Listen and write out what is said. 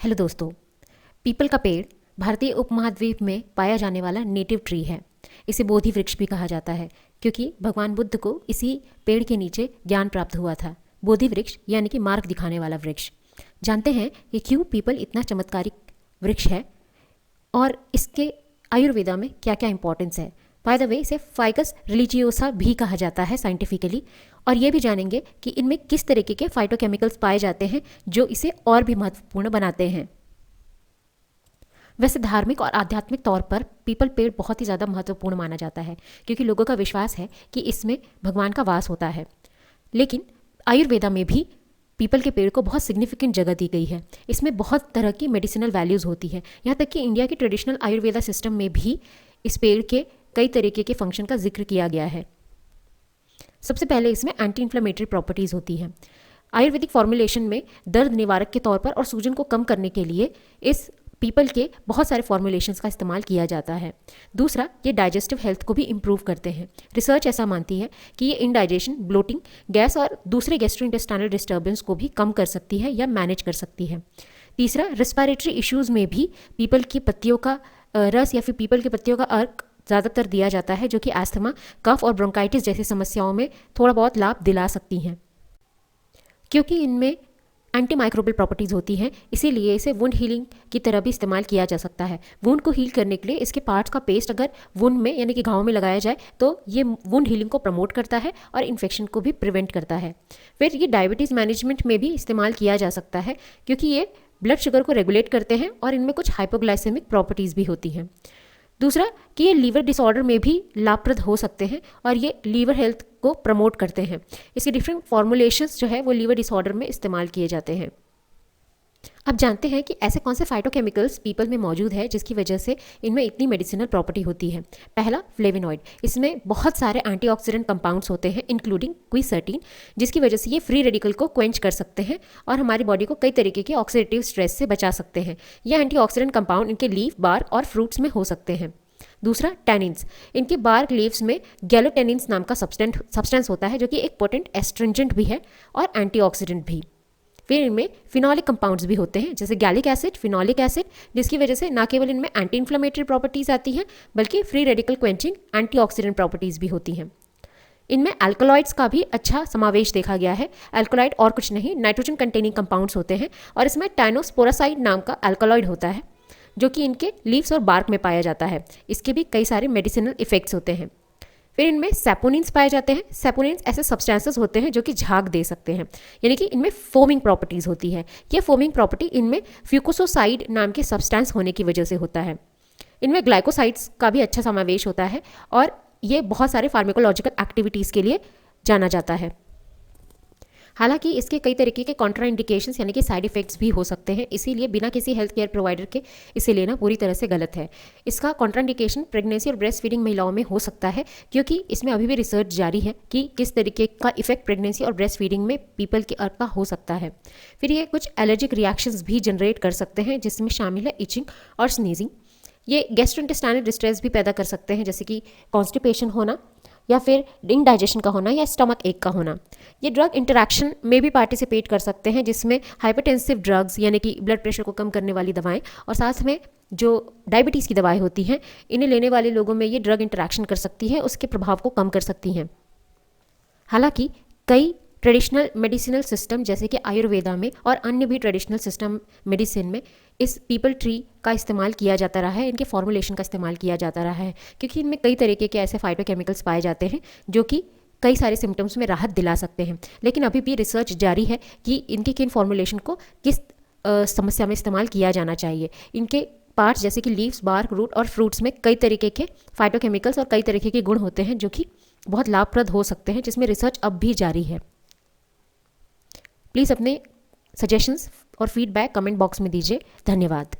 Hello दोस्तों। People का पेड़ भारतीय उपमहाद्वीप में पाया जाने वाला नेटिव ट्री है। इसे बोधि वृक्ष भी कहा जाता है क्योंकि भगवान बुद्ध को इसी पेड़ के नीचे ज्ञान प्राप्त हुआ था। बोधि वृक्ष यानी कि मार्ग दिखाने वाला वृक्ष। जानते हैं कि क्यों पीपल इतना चमत्कारिक वृक्ष है और इसके आयुर्वेदा में क्या क्या इंपॉर्टेंस है। बाय द वे इसे फाइकस रिलीजियोसा भी कहा जाता है साइंटिफिकली। और ये भी जानेंगे कि इनमें किस तरीके के फाइटोकेमिकल्स पाए जाते हैं जो इसे और भी महत्वपूर्ण बनाते हैं। वैसे धार्मिक और आध्यात्मिक तौर पर पीपल पेड़ बहुत ही ज़्यादा महत्वपूर्ण माना जाता है क्योंकि लोगों का विश्वास है कि इसमें भगवान का वास होता है। लेकिन आयुर्वेदा में भी पीपल के पेड़ को बहुत सिग्निफिकेंट जगह दी गई है। इसमें बहुत तरह की मेडिसिनल वैल्यूज़ होती है। यहाँ तक कि इंडिया के ट्रेडिशनल आयुर्वेदा सिस्टम में भी इस पेड़ के कई तरीके के फंक्शन का जिक्र किया गया है। सबसे पहले इसमें एंटी इन्फ्लेमेटरी प्रॉपर्टीज़ होती हैं। आयुर्वेदिक फॉर्मुलेशन में दर्द निवारक के तौर पर और सूजन को कम करने के लिए इस पीपल के बहुत सारे फॉर्मुलेशंस का इस्तेमाल किया जाता है। दूसरा, ये डाइजेस्टिव हेल्थ को भी इम्प्रूव करते हैं। रिसर्च ऐसा मानती है कि ये इंडाइजेशन, ब्लोटिंग, गैस और दूसरे गैस्ट्रोइंटेस्टाइनल डिस्टर्बेंस को भी कम कर सकती है या मैनेज कर सकती है। तीसरा, रेस्पिरेटरी इश्यूज़ में भी पीपल की पत्तियों का रस या फिर पीपल की पत्तियों का अर्क ज़्यादातर दिया जाता है, जो कि एस्थमा, कफ और ब्रोंकाइटिस जैसी समस्याओं में थोड़ा बहुत लाभ दिला सकती हैं। क्योंकि इनमें एंटी माइक्रोबियल प्रॉपर्टीज़ होती हैं, इसीलिए इसे वुंड हीलिंग की तरह भी इस्तेमाल किया जा सकता है। वुंड को हील करने के लिए इसके पार्ट्स का पेस्ट अगर वुंड में यानी कि घाव में लगाया जाए तो ये वुंड हीलिंग को प्रमोट करता है और इन्फेक्शन को भी प्रिवेंट करता है। फिर ये डायबिटीज़ मैनेजमेंट में भी इस्तेमाल किया जा सकता है क्योंकि ये ब्लड शुगर को रेगुलेट करते हैं और इनमें कुछ हाइपोग्लाइसेमिक प्रॉपर्टीज़ भी होती हैं। दूसरा कि ये लीवर डिसऑर्डर में भी लाभप्रद हो सकते हैं और ये लीवर हेल्थ को प्रमोट करते हैं। इसके डिफरेंट फॉर्मुलेशंस जो है वो लीवर डिसऑर्डर में इस्तेमाल किए जाते हैं। अब जानते हैं कि ऐसे कौन से फाइटोकेमिकल्स पीपल में मौजूद है जिसकी वजह से इनमें इतनी मेडिसिनल प्रॉपर्टी होती है। पहला, फ्लेविनॉइड। इसमें बहुत सारे एंटीऑक्सीडेंट कंपाउंड्स होते हैं इंक्लूडिंग क्विसर्टिन, जिसकी वजह से ये फ्री रेडिकल को क्वेंच कर सकते हैं और हमारी बॉडी को कई तरीके के ऑक्सीडेटिव स्ट्रेस से बचा सकते हैं। यह एंटीऑक्सीडेंट कंपाउंड इनके लीफ, बार्क और फ्रूट्स में हो सकते हैं। दूसरा, टैनिन्स। इनके बार्क लीव्स में गैलोटेनिन्स नाम का सब्सटेंस होता है जो कि एक पोटेंट एस्ट्रिंजेंट भी है और एंटीऑक्सीडेंट भी। फिर इनमें फिनॉलिक कंपाउंड्स भी होते हैं जैसे गैलिक एसिड, फिनॉलिक एसिड, जिसकी वजह से ना केवल इनमें एंटी इन्फ्लेमेटरी प्रॉपर्टीज आती हैं बल्कि free radical quenching antioxidant properties भी होती हैं। इनमें अल्कलॉइड्स का भी अच्छा समावेश देखा गया है। अल्कलॉइड और कुछ नहीं, नाइट्रोजन कंटेनिंग कंपाउंड्स होते हैं और इसमें टाइनोस्पोरासाइड नाम का अल्कलॉइड होता है जो कि इनके लीव्स और बार्क में पाया जाता है। इसके भी कई सारे मेडिसिनल इफेक्ट्स होते हैं। फिर इनमें सैपोनिन्स पाए जाते हैं। सैपोनिन्स ऐसे सब्सटेंसेस होते हैं जो कि झाग दे सकते हैं, यानी कि इनमें फोमिंग प्रॉपर्टीज़ होती है। ये फोमिंग प्रॉपर्टी इनमें फ्यूकोसोसाइड नाम के सब्सटेंस होने की वजह से होता है। इनमें ग्लाइकोसाइड्स का भी अच्छा समावेश होता है और ये बहुत सारे फार्माकोलॉजिकल एक्टिविटीज़ के लिए जाना जाता है। हालांकि इसके कई तरीके के कॉन्ट्रा इंडिकेशंस यानी कि साइड इफेक्ट्स भी हो सकते हैं, इसीलिए बिना किसी हेल्थ केयर प्रोवाइडर के इसे लेना पूरी तरह से गलत है। इसका कॉन्ट्रा इंडिकेशन प्रेगनेंसी और ब्रेस्ट फीडिंग महिलाओं में हो सकता है क्योंकि इसमें अभी भी रिसर्च जारी है कि किस तरीके का इफेक्ट प्रेगनेंसी और ब्रेस्ट फीडिंग में पीपल के अर्क का हो सकता है। फिर ये कुछ एलर्जिक रिएक्शंस भी जनरेट कर सकते हैं जिसमें शामिल है इचिंग और स्नीजिंग। ये गैस्ट्रोइंटेस्टाइनल डिस्ट्रेस भी पैदा कर सकते हैं जैसे कि कॉन्स्टिपेशन होना या फिर इंडाइजेशन का होना या स्टमक एक का होना। ये ड्रग इंटरैक्शन में भी पार्टिसिपेट कर सकते हैं जिसमें हाइपरटेंसिव ड्रग्स यानी कि ब्लड प्रेशर को कम करने वाली दवाएं और साथ में जो डायबिटीज़ की दवाएं होती हैं, इन्हें लेने वाले लोगों में ये ड्रग इंटरैक्शन कर सकती है, उसके प्रभाव को कम कर सकती हैं। हालांकि कई ट्रेडिशनल मेडिसिनल सिस्टम जैसे कि आयुर्वेदा में और अन्य भी ट्रेडिशनल सिस्टम मेडिसिन में इस पीपल ट्री का इस्तेमाल किया जाता रहा है, इनके फॉर्मुलेशन का इस्तेमाल किया जाता रहा है क्योंकि इनमें कई तरीके के ऐसे फाइटोकेमिकल्स पाए जाते हैं जो कि कई सारे सिम्टम्स में राहत दिला सकते हैं। लेकिन अभी भी रिसर्च जारी है कि इनके किन फॉर्मुलेशन को किस समस्या में इस्तेमाल किया जाना चाहिए। इनके पार्ट्स जैसे कि लीव्स, बार्क, रूट और फ्रूट्स में कई तरीके के फाइटोकेमिकल्स और कई तरीके के गुण होते हैं जो कि बहुत लाभप्रद हो सकते हैं, जिसमें रिसर्च अब भी जारी है। प्लीज़ अपने सजेशंस और फीडबैक कमेंट बॉक्स में दीजिए। धन्यवाद।